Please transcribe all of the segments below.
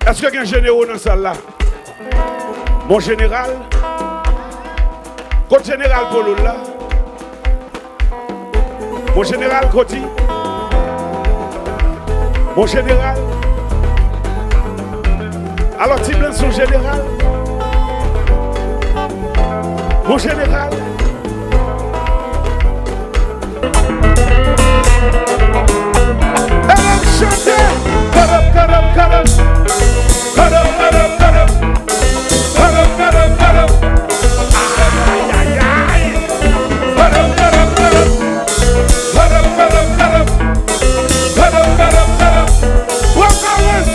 Est-ce qu'il y a un général dans celle là? Mon général, côté général Polo là, mon général Koti, mon général, alors tu blanc son général, mon général. Elle a chanté, cut up, cut up, cut up, cut up, cut up, cut up, cut up, cut up, cut up. Aïe, aïe, aïe. Cut up, cut up, cut up, cut up, cut up, cut up, cut up, cut up, cut up. On commence.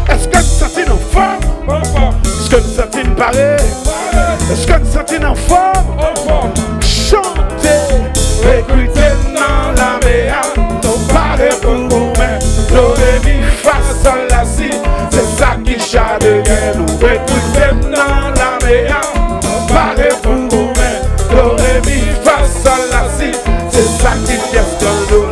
Est-ce que nous sentons en forme? Est-ce que nous sentons parler? Est-ce que nous sentons en forme? Chantez, écoutez dans la méa, nous parlons pour nous-mêmes. Do, ré, mi, fa, sol, la, si, c'est ça qui chante de guerre. Nous écoutez dans la méa, nous parlons pour nous-mêmes. Do, ré, mi, fa, sol, la, si, c'est ça qui pièce dans nous.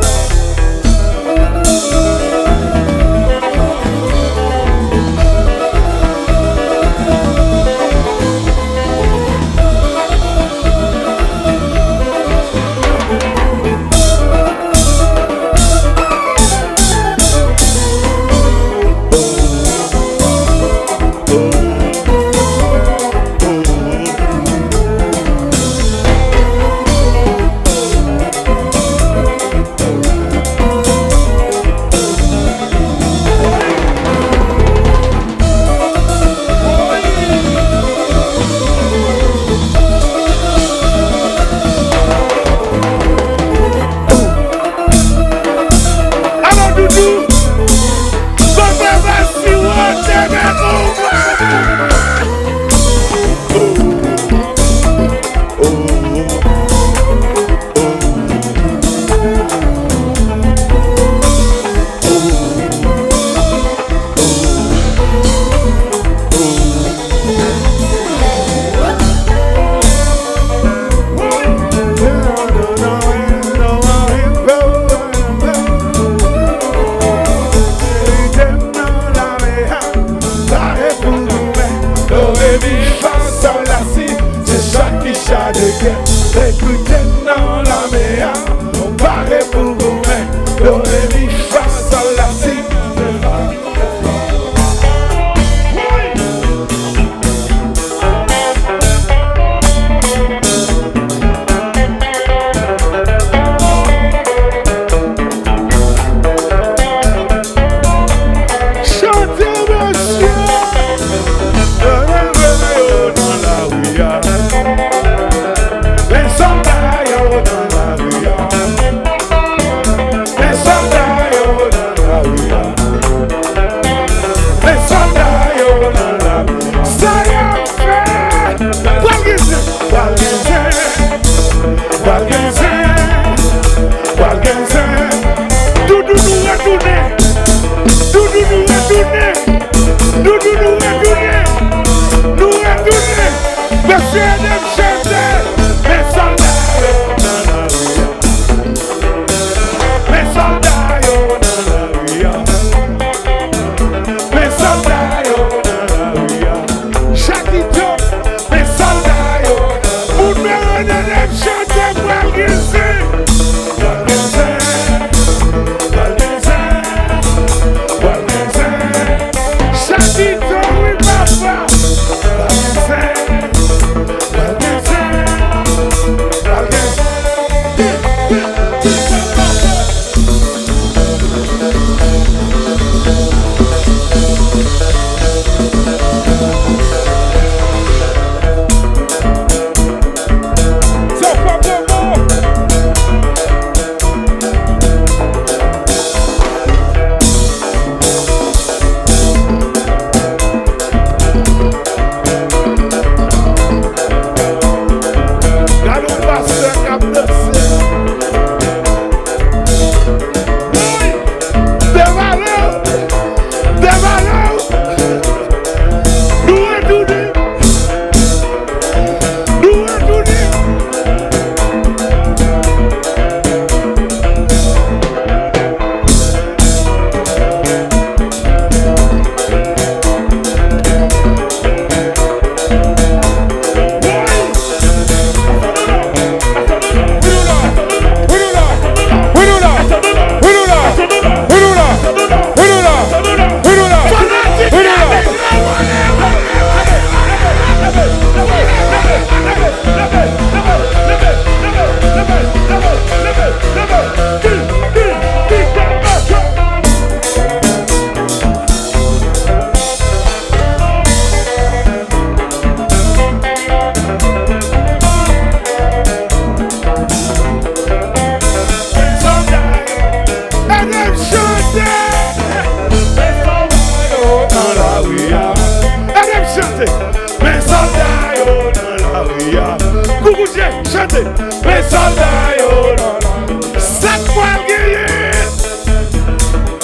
chantez. Mes soldats, yo, non, non. Ça quoi le guerrier?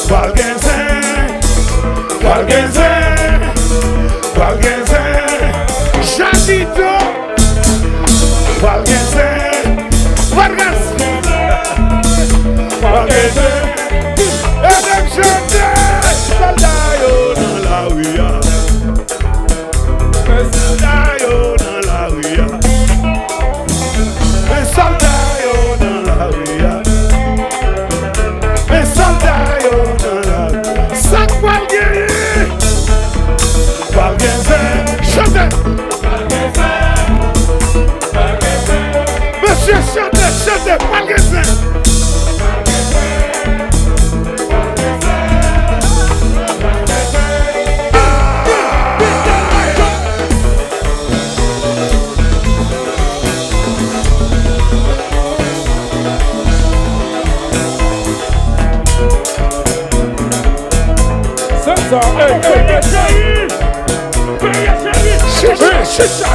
Valgenzen, Chantito, Valgenzen, et même chanter, soldats yo dans la rue, soldats yo dans la rue, soldats yo dans la rue, soldats yo dans la rue, ça quoi le guerrier? Valgenzen, chantez. Monsieur, chantez, chantez, Valgenzen.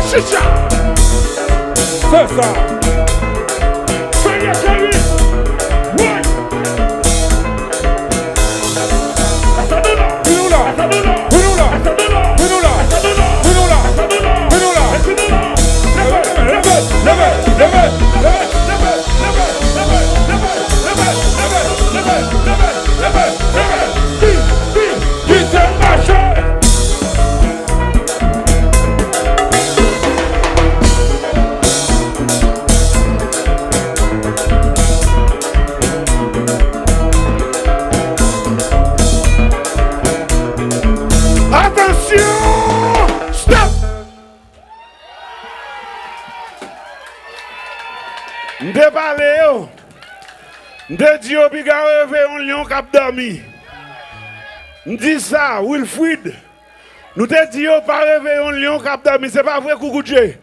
Chicha. C'est ça. De Dieu, biga rêvé un lion cap dormi. M'dit ça, Wilfried. Nous te disons pas rêver un lion cap dormi, c'est pas vrai, coucou Dieu.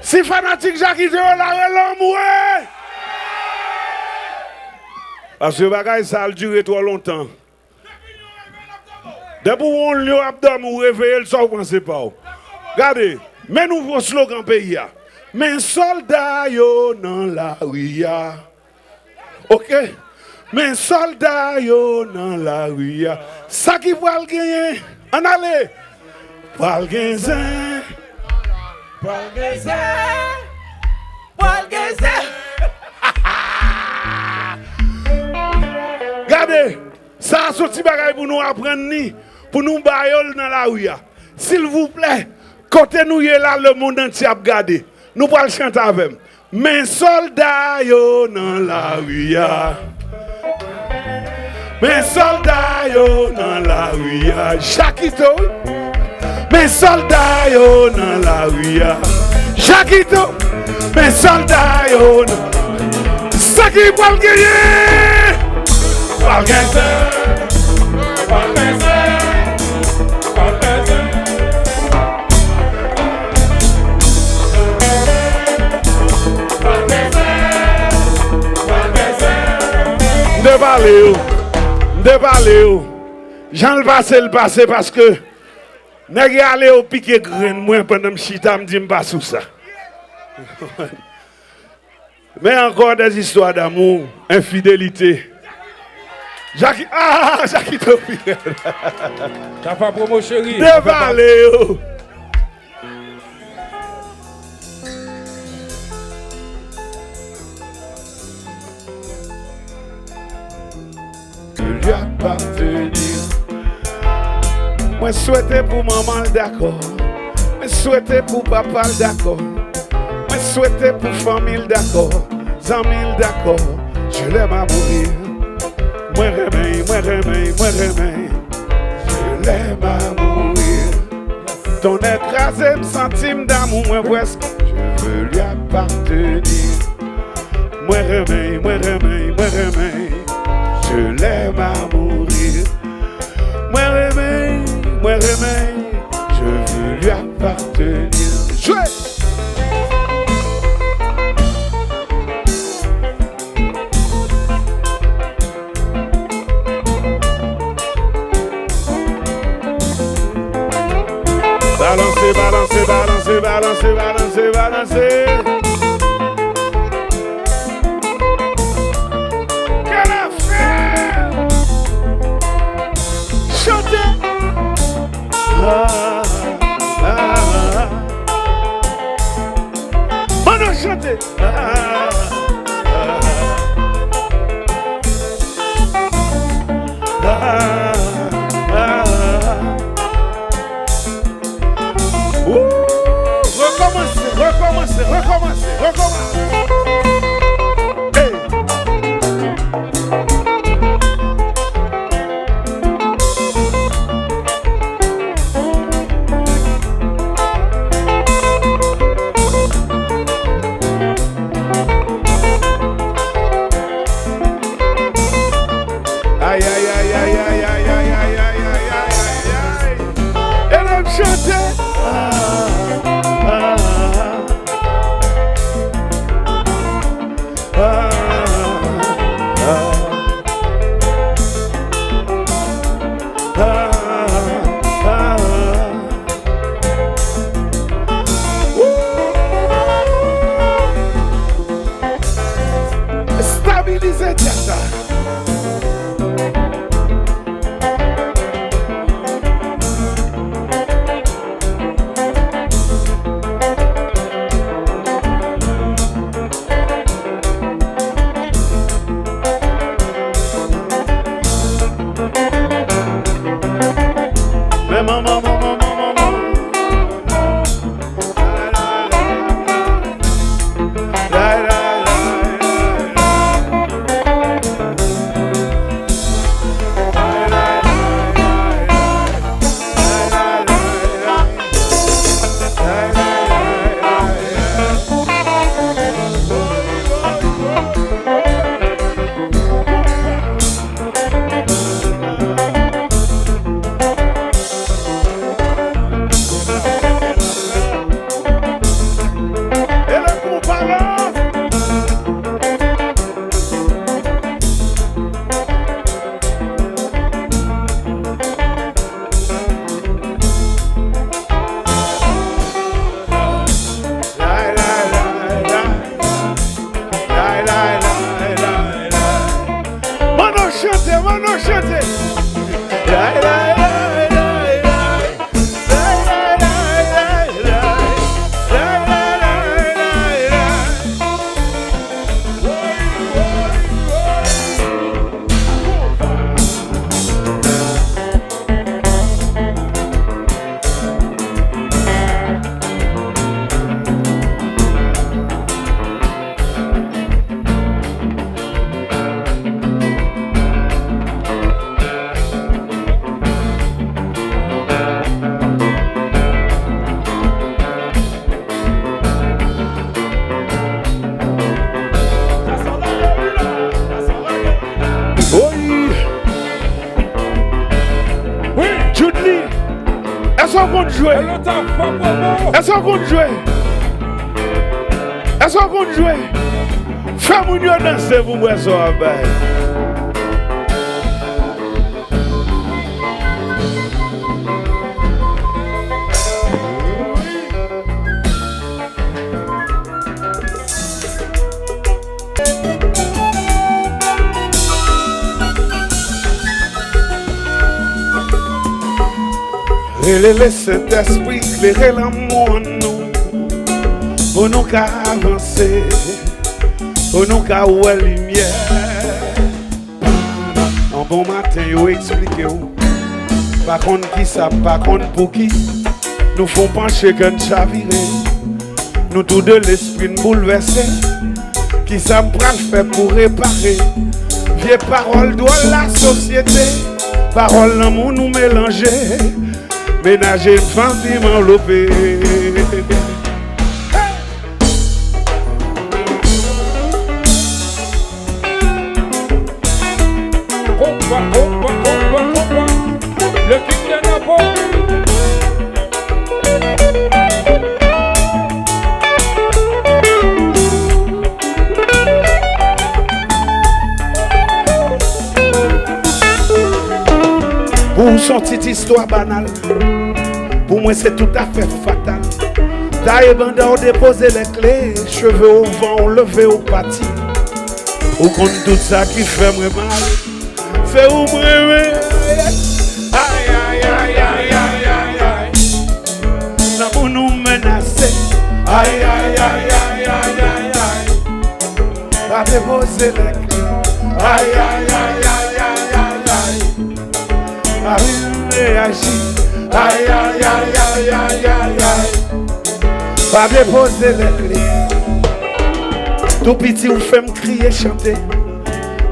Si fanatique Jacques Ito la l'homme, ouais. Parce que bagaille ça a duré trop longtemps. Depuis un lion cap dormi, ou réveiller, ça vous pensez pas. Regardez, mais nous voulons slogan pays. Mais soldats yo dans la rue. Ok? Mais soldats yo dans la rue. Ça qui va le gagner. En allez. Valgenzen. Regardez. Ça a sorti bagaille pour nous apprendre ni. Pour nous bailler dans la rue. S'il vous plaît. Côté nous là, le monde entier a regardé. Nous allons chanter avec. Mes soldats yo dans la rue. Mes soldats yo dans la rue. Chakito. Mes soldats yo dans la rue. Chakito. Mes soldats yo dans. Ça qui va le gagner. Valgenzen. De parler, j'en le passé parce que nèg aller au piquer grain moi pendant chita me dit pas sous ça. Mais encore des histoires d'amour, infidélité. Jacques Topie. T'as pas promo chérie. De parler. Lui appartenir. Moi souhaite pour maman d'accord. Moi souhaite pour papa d'accord. Moi souhaite pour famille d'accord. Amis d'accord. Je l'aime à mourir. Moi remets. Je l'aime à mourir. Ton écrasé me sentime d'amour moi presque. Je veux lui appartenir. Moi remets. Je l'aime à mourir. Moi remets, je veux lui appartenir. Jouez! Balancez. chanter. Recommencer. Hey. Aïe. Elle aime chanter. Stabiliser ça. Maman. Chanter. Est-ce qu'on compte jouer? Fais-moi danser pour moi ça. Laissez cet esprit éclairer l'amour en nous, pour nous qu'à avancer, pour nous qu'à voir la lumière. Un bon matin, yo expliquez où, par contre qui ça, par contre pour qui, nous font pencher qu'un chaviré, nous tous deux l'esprit nous bouleverser, qui ça me prend faire pour réparer, vieille parole doit la société, parole l'amour nous mélanger. Ménager une femme qui m'enveloppée. Le king de Naples. Pour sortir d'histoire banale, pour moi c'est tout à fait fatal. D'ailleurs, bandant déposer les clés, cheveux au vent, levé au pâti. Au compte tout ça qui fait moi mal, fait où moi aïe. Pour nous menacer, aïe. pas déposer les clés. Aïe, aïe, aïe, aïe, aïe, aïe, aïe. Aïe, réagis. Aïe, aïe, aïe, aïe, aïe, aïe, aïe. Pas déposer les clés. Tout petit, vous faites me crier, chanter.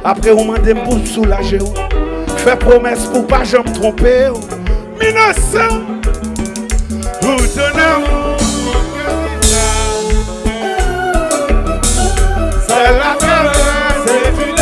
Après, vous demandez pour soulager. Fais promesse pour pas jamais tromper. 1900. Vous ton amour. C'est la terre, c'est une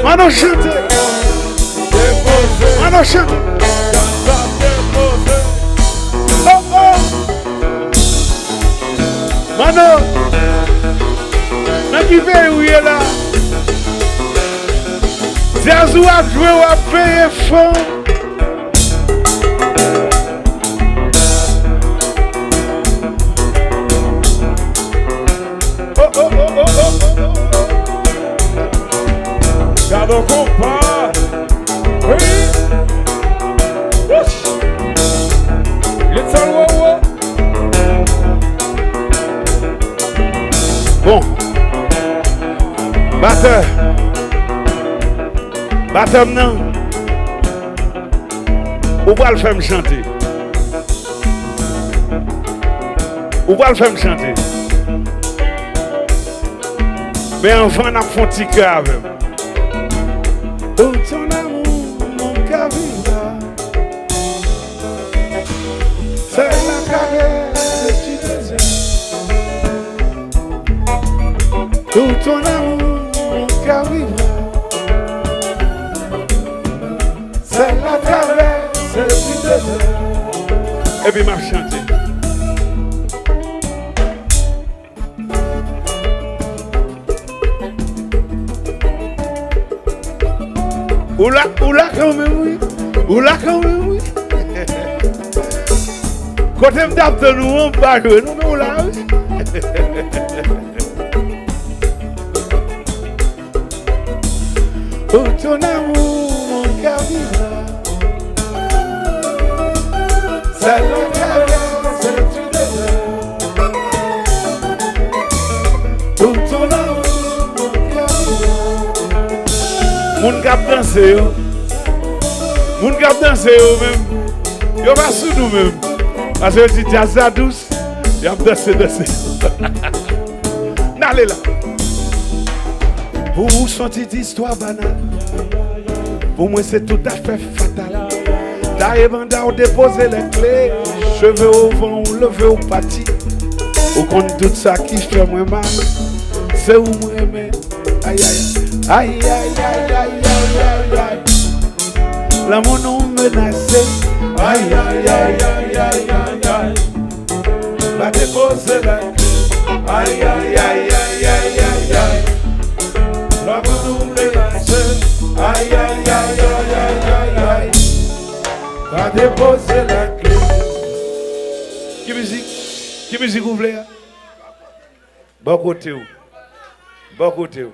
Mano chante. Mano chante. Oh oh. Mano. Nan ki ve ou ye la. Zazou a joué ou a payé fond. Oh oh oh oh oh oh. Gado compadre. Oui. Pasteur, baptême non. Ou va le faire me chanter. Ou va le faire me chanter. Mais enfin, on a fait un petit cœur avec. Oh, ton amour, mon cœur vivra. C'est la caresse que tu désires. Oh, ton amour, mon cœur vivra. C'est la caresse que tu désires. Et puis, m'a chanté. Oula quand même oui. Oula quand même oui. Quand on tape de nous, on va jouer. Nous, mais oula oui. Oh, ton amour, mon cœur vivra. C'est la caresse que tu désires. Oh, ton amour, mon cœur vivra. Moun kap danse yo. Moun kap danse yo même. Yo pas sous nous même. Parce que tu dis ça douce. Y a danse. N'allez là. Pour vous sont des histoires banales. Pour moi c'est tout à fait fatal. D'ailleurs banda ou déposer les clés. Cheveux au vent ou lever au pâti. Au compte tout ça qui fait moins mal. C'est où moi aimer. Aïe aïe. Aïe aïe aïe aïe aïe aïe aïe. L'amour nous menace. Aïe aïe aïe aïe aïe aïe aïe. Va déposer la clé. Aïe aïe aïe aïe aïe aïe aïe. L'amour nous menace. Aïe aïe aïe aïe aïe aïe aïe. Va déposer la clé. Qui musique? Qui musique vous voulez? Bon côté où? Bon côté où?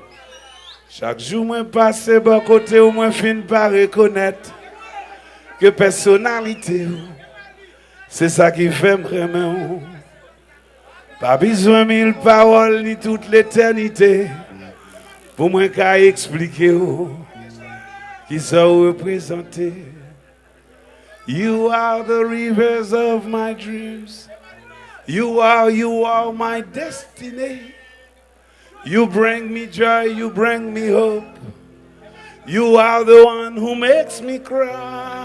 Chaque jour, moi passe bon côté où moi fin par reconnaître que personnalité, c'est ça qui fait vraiment. Pas besoin de 1000 paroles ni toute l'éternité pour moi qu'à expliquer qui sont représentés. You are the rivers of my dreams. You are my destiny. You bring me joy, you bring me hope. You are the one who makes me cry.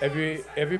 Every